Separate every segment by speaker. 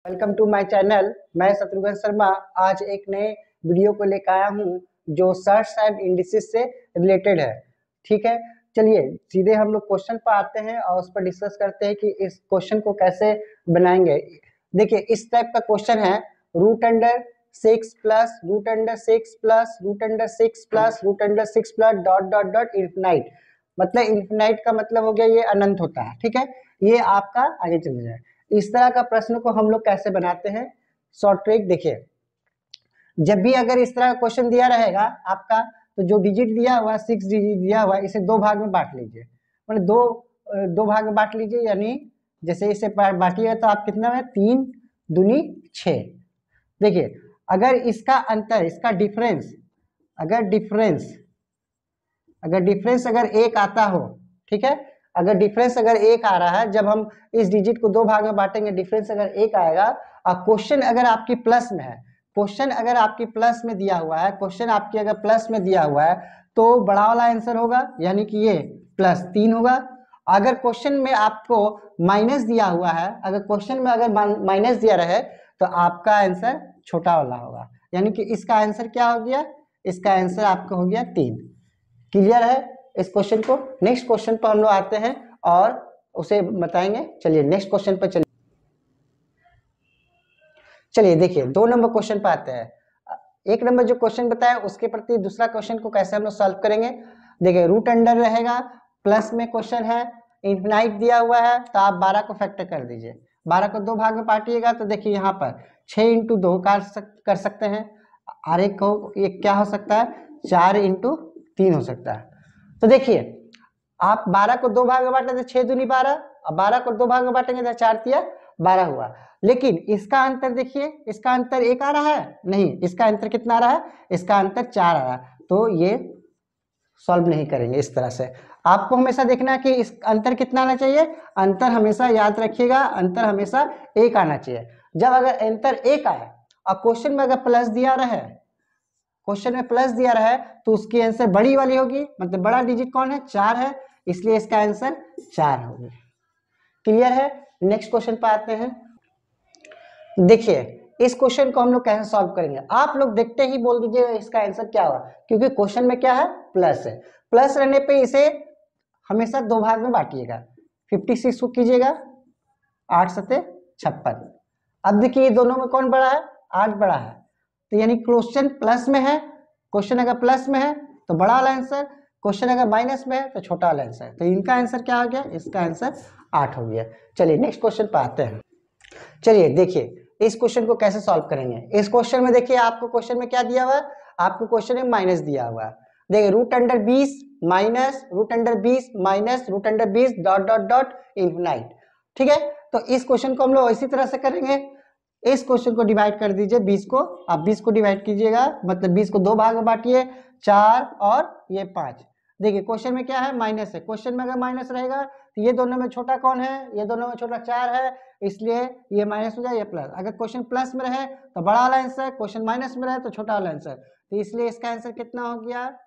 Speaker 1: Welcome to my channel. मैं शत्रुघ्न शर्मा आज एक नए वीडियो को लेकर आया हूं जो सर्च एंड इंडिसेस से रिलेटेड है। ठीक है, चलिए सीधे हम लोग क्वेश्चन पर आते हैं और उस पर डिस्कस करते हैं कि इस क्वेश्चन को कैसे बनाएंगे। देखिए इस टाइप का क्वेश्चन है root under 6 plus root under 6 plus root under 6 plus root under 6 plus dot dot dot infinite. मतलब इन्फिनाइट का मतलब हो गया ये अनंत होता है। ठीक है, ये आपका आगे चल जाए। इस तरह का प्रश्न को हम लोग कैसे बनाते हैं, शॉर्ट ट्रिक देखिए। जब भी अगर इस तरह का क्वेश्चन दिया रहेगा आपका, तो जो डिजिट दिया हुआ 6 डिजिट दिया हुआ इसे दो भाग में बांट लीजिए। मतलब दो भाग में बांट लीजिए, यानी जैसे इसे बांटिएगा तो आप कितना है 3 दूनी 6। देखिए अगर इसका अंतर, इसका डिफरेंस अगर डिफरेंस अगर एक आता हो, ठीक है, अगर डिफरेंस अगर एक आ रहा है, जब हम इस डिजिट को दो भाग में बांटेंगे डिफरेंस अगर एक आएगा और क्वेश्चन अगर आपकी प्लस में है, क्वेश्चन अगर आपकी प्लस में दिया हुआ है, क्वेश्चन आपकी अगर प्लस में दिया हुआ है तो बड़ा वाला आंसर होगा, यानी कि ये +3 होगा। अगर क्वेश्चन में आपको माइनस दिया हुआ है, अगर क्वेश्चन में अगर माइनस दिया रहे तो आपका आंसर छोटा वाला होगा, यानी कि इसका आंसर क्या हो गया, इसका आंसर आपका हो गया 3। क्लियर है इस क्वेश्चन को। नेक्स्ट क्वेश्चन पर हम लोग आते हैं और उसे बताएंगे। चलिए नेक्स्ट क्वेश्चन पर चलिए देखिए 2 नंबर क्वेश्चन पर आते हैं। 1 नंबर जो क्वेश्चन बताया उसके प्रति दूसरा क्वेश्चन को कैसे हम लोग सॉल्व करेंगे। देखिए रूट अंडर रहेगा, प्लस में क्वेश्चन है, इन्फिनाइट दिया हुआ है, तो आप 12 को फैक्टर कर दीजिए। 12 को दो भाग में बांटिएगा तो देखिए यहाँ पर 6 × 2 कर सकते हैं, और एक को ये क्या हो सकता है 4 × 3 हो सकता है। तो देखिए आप 12 को दो भाग में बांटे तो 6 दूनी 12, और 12 को दो भाग में बांटेंगे तो 4 तिया 12 हुआ। लेकिन इसका अंतर देखिए, इसका अंतर एक आ रहा है, नहीं इसका अंतर कितना आ रहा है, इसका अंतर 4 आ रहा है, तो ये सॉल्व नहीं करेंगे इस तरह से। आपको हमेशा देखना है कि इस अंतर कितना आना चाहिए, अंतर हमेशा याद रखिएगा, अंतर हमेशा एक आना चाहिए। जब अगर अंतर एक आए और क्वेश्चन में अगर प्लस दिया रहे, क्वेश्चन में प्लस दिया रहे तो उसकी आंसर बड़ी वाली होगी, मतलब बड़ा डिजिट कौन है 4 है, इसलिए इसका आंसर 4 होगी। क्लियर है। नेक्स्ट क्वेश्चन पर आते हैं। देखिए इस क्वेश्चन को हम लोग कैसे सॉल्व करेंगे, आप लोग देखते ही बोल दीजिए इसका आंसर क्या होगा, क्योंकि क्वेश्चन में क्या है प्लस है। प्लस रहने पे इसे हमेशा दो भाग में बांटिएगा। 56 को कीजिएगा 8 सते 56। अब देखिए ये दोनों में कौन बड़ा है, 8 बड़ा है, तो यानी क्वेश्चन प्लस में है, क्वेश्चन अगर प्लस में है तो बड़ा वाला आंसर, क्वेश्चन अगर माइनस में है तो छोटा वाला आंसर। तो इनका आंसर क्या हो गया, इसका आंसर 8 हो गया। चलिए नेक्स्ट क्वेश्चन पर आते हैं। चलिए देखिए इस क्वेश्चन को कैसे सॉल्व करेंगे। इस क्वेश्चन में देखिए आपको क्वेश्चन में क्या दिया हुआ है, आपको क्वेश्चन में माइनस दिया हुआ है। देखिए root under 20 minus root under 20 minus root under 20 dot dot dot infinite. ठीक है, तो इस क्वेश्चन को हम लोग इसी तरह से करेंगे। इस क्वेश्चन को डिवाइड कर दीजिए 20 को, आप 20 को डिवाइड कीजिएगा, मतलब 20 को दो भाग में बांटिए, 4 और ये 5। देखिए क्वेश्चन में क्या है माइनस है, क्वेश्चन में अगर माइनस रहेगा तो ये दोनों में छोटा कौन है, ये दोनों में छोटा 4 है, इसलिए ये माइनस हो जाए ये प्लस। अगर क्वेश्चन प्लस में रहे तो बड़ा वाला आंसर, क्वेश्चन माइनस में रहे तो छोटा वाला आंसर, तो इसलिए इसका आंसर कितना हो गया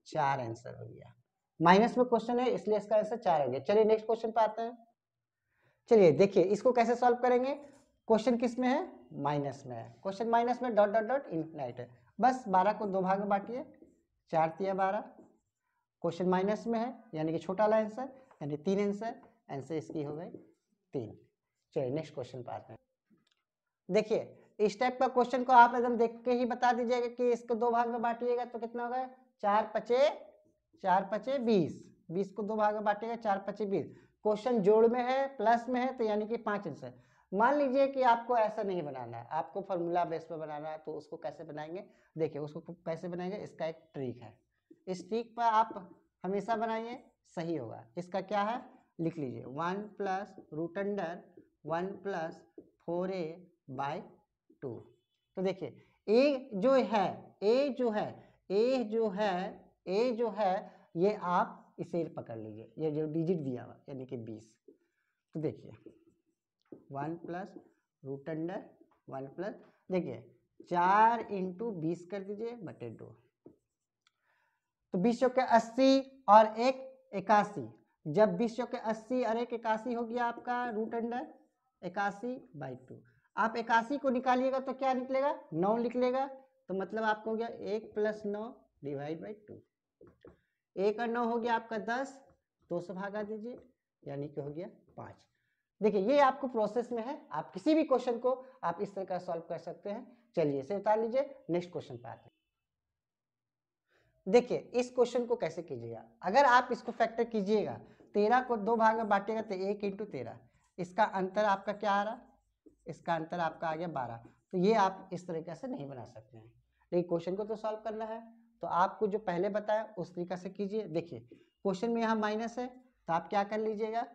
Speaker 1: 4 आंसर हो गया। माइनस में क्वेश्चन है इसलिए इसका आंसर 4 हो गया। चलिए नेक्स्ट क्वेश्चन पे आते हैं। चलिए देखिए इसको कैसे सॉल्व करेंगे। क्वेश्चन किस में है, माइनस में है, क्वेश्चन माइनस में डॉट डॉट डॉट इन्फिनाइट है। बस 12 को दो भाग में बांटिए, 4 तिया 12, क्वेश्चन माइनस में है यानी कि छोटा वाला आंसर, यानी 3 आंसर, आंसर इसकी हो गई 3। चलिए नेक्स्ट क्वेश्चन पर आते हैं। देखिए इस टाइप का क्वेश्चन को आप एकदम देख के ही बता दीजिएगा कि इसको दो भाग में बांटिएगा तो कितना होगा 4 पचे 20, 20 को दो भाग में बांटिएगा 4 पचे 20। क्वेश्चन जोड़ में है प्लस में है तो यानी कि 5 आंसर। मान लीजिए कि आपको ऐसा नहीं बनाना है, आपको फॉर्मूला बेस पे बनाना है, तो उसको कैसे बनाएंगे। देखिए उसको कैसे बनाएंगे, इसका एक ट्रिक है, इस ट्रिक पर आप हमेशा बनाइए, सही होगा। इसका क्या है लिख लीजिए 1 plus root under 1 plus 4a/2। तो देखिए ए जो है ये आप इसे पकड़ लीजिए, ये जो डिजिट दिया हुआ यानी कि 20। तो देखिए 1 प्लस रूट अंडर 1 प्लस, देखिए 4 × 20 कर दीजिए बटे 2, तो 20 चौके 80 और 1 81। जब 20 चौके 80 और 1 81 हो गया आपका रूट अंडर 81/2। आप 81 को निकालिएगा तो क्या निकलेगा, 9 निकलेगा। तो मतलब आपको हो गया 1 + 9 डिवाइड बाई 2। 1 और 9 हो गया आपका 10, 2 से भागा दीजिए, यानी कि हो गया 5। देखिए ये आपको प्रोसेस में है, आप किसी भी क्वेश्चन को आप इस तरह का सॉल्व कर सकते हैं। चलिए इसे उतार लीजिए, नेक्स्ट क्वेश्चन पे आते हैं। देखिए इस क्वेश्चन को कैसे कीजिएगा, अगर आप इसको फैक्टर कीजिएगा, 13 को 2 भाग में बांटिएगा तो 1 × 13, इसका अंतर आपका क्या आ रहा, इसका अंतर आपका आ गया 12। तो ये आप इस तरीके से नहीं बना सकते हैं, लेकिन क्वेश्चन को तो सॉल्व करना है, तो आपको जो पहले बताया उस तरीके से कीजिए। देखिए क्वेश्चन में यहाँ माइनस है, तो आप क्या कर लीजिएगा,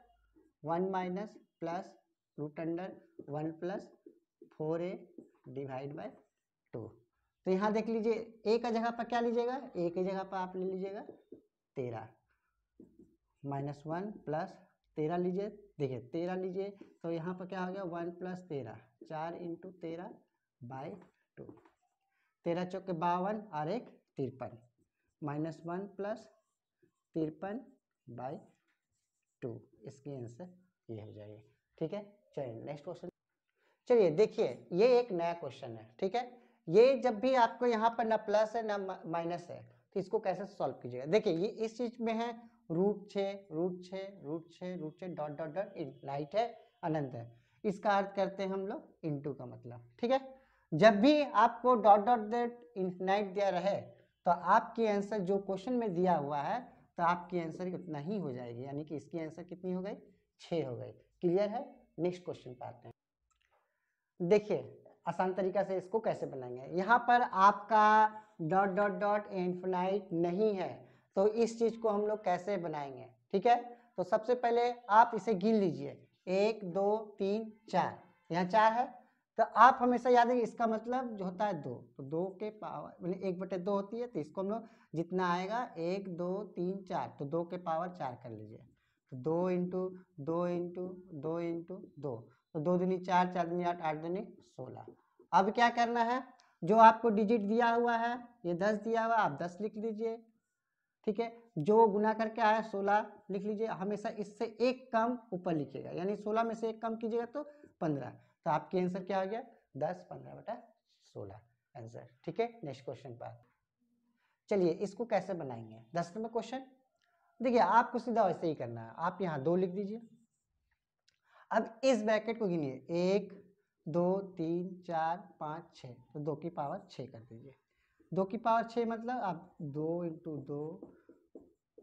Speaker 1: 1 minus plus √1 plus 4a divide by 2। तो यहाँ देख लीजिए a का जगह पर क्या लीजिएगा, a की जगह पर आप ले लीजिएगा 13, -1 प्लस 13 लीजिए। देखिए 13 लीजिए तो यहाँ पर क्या हो गया, 1 + 13, 4 × 13 बाई 2, 13 चौके 52 और 1 53, -1 प्लस 53 बाई 2, इसकी आंसर ये हो जाएगी। ठीक है, चलिए नेक्स्ट क्वेश्चन। चलिए देखिए ये एक नया क्वेश्चन है, ठीक है। ये जब भी आपको यहाँ पर ना प्लस है ना माइनस है, तो इसको कैसे सॉल्व कीजिएगा। देखिए ये इस चीज में है √6 डॉट डॉट डॉट इनफिनाइट है, अनंत है, इसका अर्थ करते हैं हम लोग इनटू का मतलब, ठीक है। जब भी आपको डॉट डॉट डॉट इनफिनाइट दिया रहे तो आपकी आंसर जो क्वेश्चन में दिया हुआ है तो आपकी आंसर उतना ही हो जाएगी, यानी कि इसकी आंसर कितनी हो गई, 6 हो गई। क्लियर है, नेक्स्ट क्वेश्चन पे आते हैं। देखिए आसान तरीका से इसको कैसे बनाएंगे, यहाँ पर आपका डॉट डॉट डॉट इनफिनाइट नहीं है, तो इस चीज को हम लोग कैसे बनाएंगे, ठीक है। तो सबसे पहले आप इसे गिन लीजिए, 1 2 3 4, यहाँ 4 है, तो आप हमेशा याद रखिए इसका मतलब जो होता है 2, तो 2 के पावर मतलब 1/2 होती है, तो इसको हम लोग जितना आएगा 1 2 3 4, तो 2 के पावर 4 कर लीजिए, तो 2 × 2 × 2 × 2, तो 2 दूनी 4, 4 दूनी 8, 8 दूनी 16। अब क्या करना है, जो आपको डिजिट दिया हुआ है ये 10 दिया हुआ, आप 10 लिख लीजिए, ठीक है। जो गुना करके आया 16 लिख लीजिए, हमेशा इससे एक कम ऊपर लिखिएगा, यानी 16 में से एक कम कीजिएगा तो 15, तो आपकी आंसर क्या हो गया, 10 15/16 आंसर, ठीक है। नेक्स्ट क्वेश्चन पर चलिए इसको कैसे बनाएंगे, 10 नंबर क्वेश्चन। देखिए आपको सीधा वैसे ही करना है, आप यहाँ 2 लिख दीजिए। अब इस ब्रैकेट को गिनिए, 1 2 3 4 5 6, तो 2 की पावर 6 कर दीजिए। 2 की पावर 6 मतलब आप 2 × 2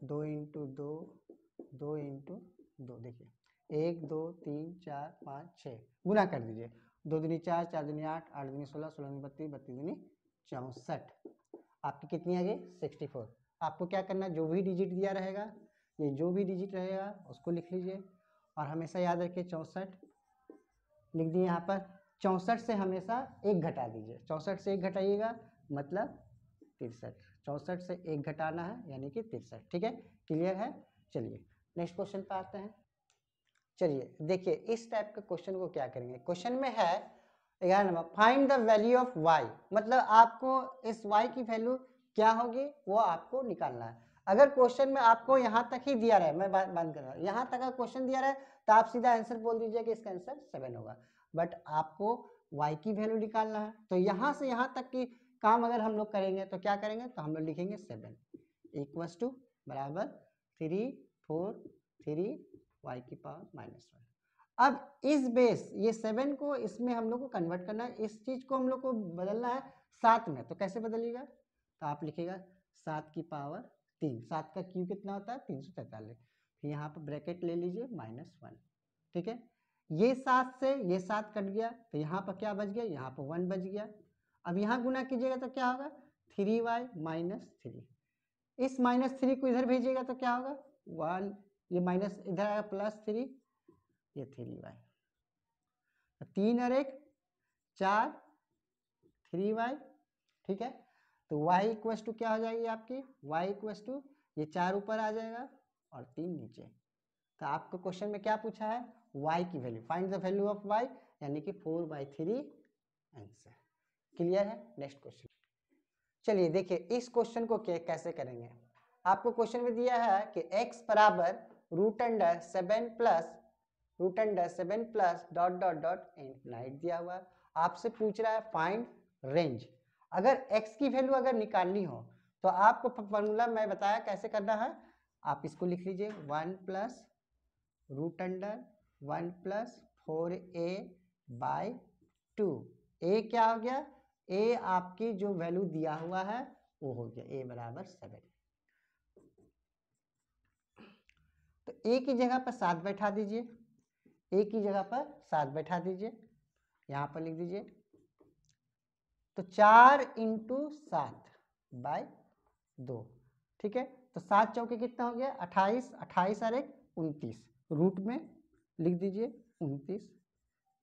Speaker 1: 2 × 2 2 × 2, देखिए 1 2 3 4 5 6 गुना कर दीजिए, 2 दूनी 4, 4 दूनी 8, 8 दूनी 16, 16 दूनी 32, 32 दूनी 64, आपकी कितनी आ गई, 64। आपको क्या करना है, जो भी डिजिट दिया रहेगा, ये जो भी डिजिट रहेगा उसको लिख लीजिए, और हमेशा याद रखिए 64 लिख दिए यहाँ पर। 64 से हमेशा 1 घटा दीजिए, 64 से 1 घटाइएगा मतलब 63, 64 से 1 घटाना है यानी कि 63, ठीक है। क्लियर है, चलिए नेक्स्ट क्वेश्चन पे आते हैं। चलिए देखिए इस टाइप के क्वेश्चन को क्या करेंगे, क्वेश्चन में है 11 number, find the value of y, मतलब आपको इस y की वैल्यू क्या होगी वो आपको निकालना है। अगर क्वेश्चन में आपको यहाँ तक ही दिया रहे, मैं बंद कर रहा हूँ, यहाँ तक अगर क्वेश्चन दिया रहे तो आप सीधा आंसर बोल दीजिए कि इसका आंसर 7 होगा, बट आपको y की वैल्यू निकालना है, तो यहाँ से यहाँ तक की काम अगर हम लोग करेंगे तो क्या करेंगे, तो हम लोग लिखेंगे 7 = बराबर 3 4 3 y की पावर -1। अब इस बेस ये 7 को इसमें हम लोग को कन्वर्ट करना है, इस चीज को हम लोग को बदलना है 7 में, तो कैसे बदलिएगा, तो आप लिखिएगा 7 की पावर 3, 7 का क्यूब कितना होता है 343, फिर यहाँ पर ब्रैकेट ले लीजिए -1, ठीक है। ये 7 से ये 7 कट गया, तो यहाँ पर क्या बच गया, यहाँ पर 1 बच गया। अब यहाँ गुना कीजिएगा तो क्या होगा, 3y - 3, इस -3 को इधर भेजिएगा तो क्या होगा 1, ये माइनस इधर आएगा +3, ये 3y, 3 और 1 4 3y, ठीक है। तो y = क्या हो जाएगी आपकी, y = ये 4 ऊपर आ जाएगा और 3 नीचे। तो आपको क्वेश्चन में क्या पूछा है, y की value, find the value of y, यानी कि 4/3 आंसर। क्लियर है, नेक्स्ट क्वेश्चन। चलिए देखिए इस क्वेश्चन को कैसे करेंगे, आपको क्वेश्चन में दिया है कि x = √7 + root under 7 plus dot dot dot infinite दिया हुआ है। आपसे पूछ रहा है फाइंड रेंज। अगर x की वैल्यू अगर निकालनी हो तो आपको फॉर्मूला मैं बताया कैसे करना है। आप इसको लिख लीजिए 1 plus root under 1 plus 4a by 2। a क्या हो गया, a आपकी जो वैल्यू दिया हुआ है वो हो गया a बराबर 7। तो a की जगह पर 7 बैठा दीजिए, a की जगह पर 7 बैठा दीजिए, यहां पर लिख दीजिए। तो 4 इंटू 7 बाई 2, ठीक है। तो 7 चौके कितना हो गया 28, 28 और 1 29, रूट में लिख दीजिए 29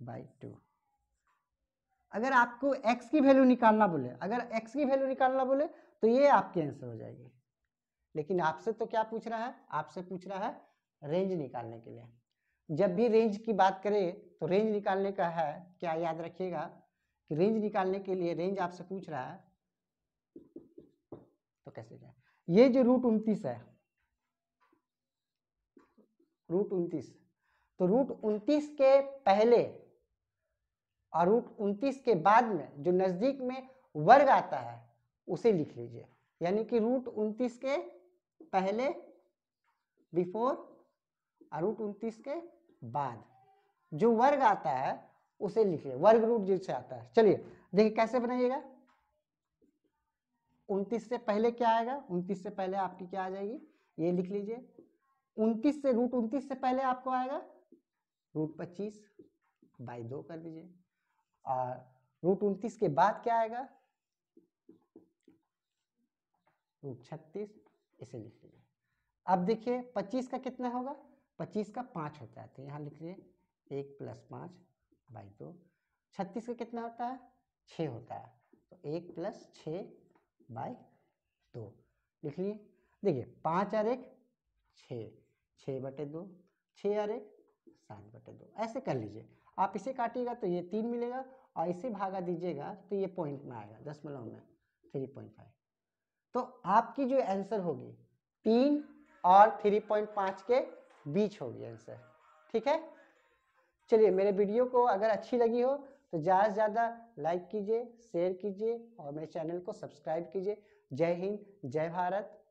Speaker 1: बाई 2। अगर आपको x की वैल्यू निकालना बोले, अगर x की वैल्यू निकालना बोले तो ये आपकी आंसर हो जाएगी। लेकिन आपसे तो क्या पूछ रहा है, आपसे पूछ रहा है रेंज निकालने के लिए। जब भी रेंज की बात करें तो रेंज निकालने का है क्या, याद रखिएगा कि रेंज निकालने के लिए रेंज आपसे पूछ रहा है तो कैसे जाए। ये जो रूट 29 है, रूट 29, तो रूट 29 के पहले और रूट 29 के बाद में जो नजदीक में वर्ग आता है उसे लिख लीजिए। यानी कि रूट 29 के पहले बिफोर और रूट 29 के बाद जो वर्ग आता है उसे लिखिए, वर्ग रूट जिससे आता है। चलिए देखिए कैसे बनाइएगा। 29 से पहले क्या आएगा, 29 से पहले आपकी क्या आ जाएगी, ये लिख लीजिए। 29 से रूट 29 से पहले आपको आएगा रूट 25 बाई 2 कर दीजिए, और रूट 29 के बाद क्या आएगा रूट 36, इसे लिख लीजिए। अब देखिए 25 का कितना होगा, 25 का 5 होता है, तो यहाँ लिख लीजिए 1 प्लस 5 बाई 2। 36 का कितना होता है 6 होता है, तो 1 प्लस 6 बाई 2 लिख लिए। देखिए 5 और 1 6, 6 बटे 2, 6 और 1 7 बटे 2, ऐसे कर लीजिए। आप इसे काटिएगा तो ये 3 मिलेगा, और इसे भागा दीजिएगा तो ये पॉइंट में आएगा, दशमलव में 3.5। तो आपकी जो आंसर होगी 3 और 3.5 के बीच होगी आंसर, ठीक है। चलिए मेरे वीडियो को अगर अच्छी लगी हो तो ज़्यादा से ज़्यादा लाइक कीजिए, शेयर कीजिए और मेरे चैनल को सब्सक्राइब कीजिए। जय हिंद, जय भारत।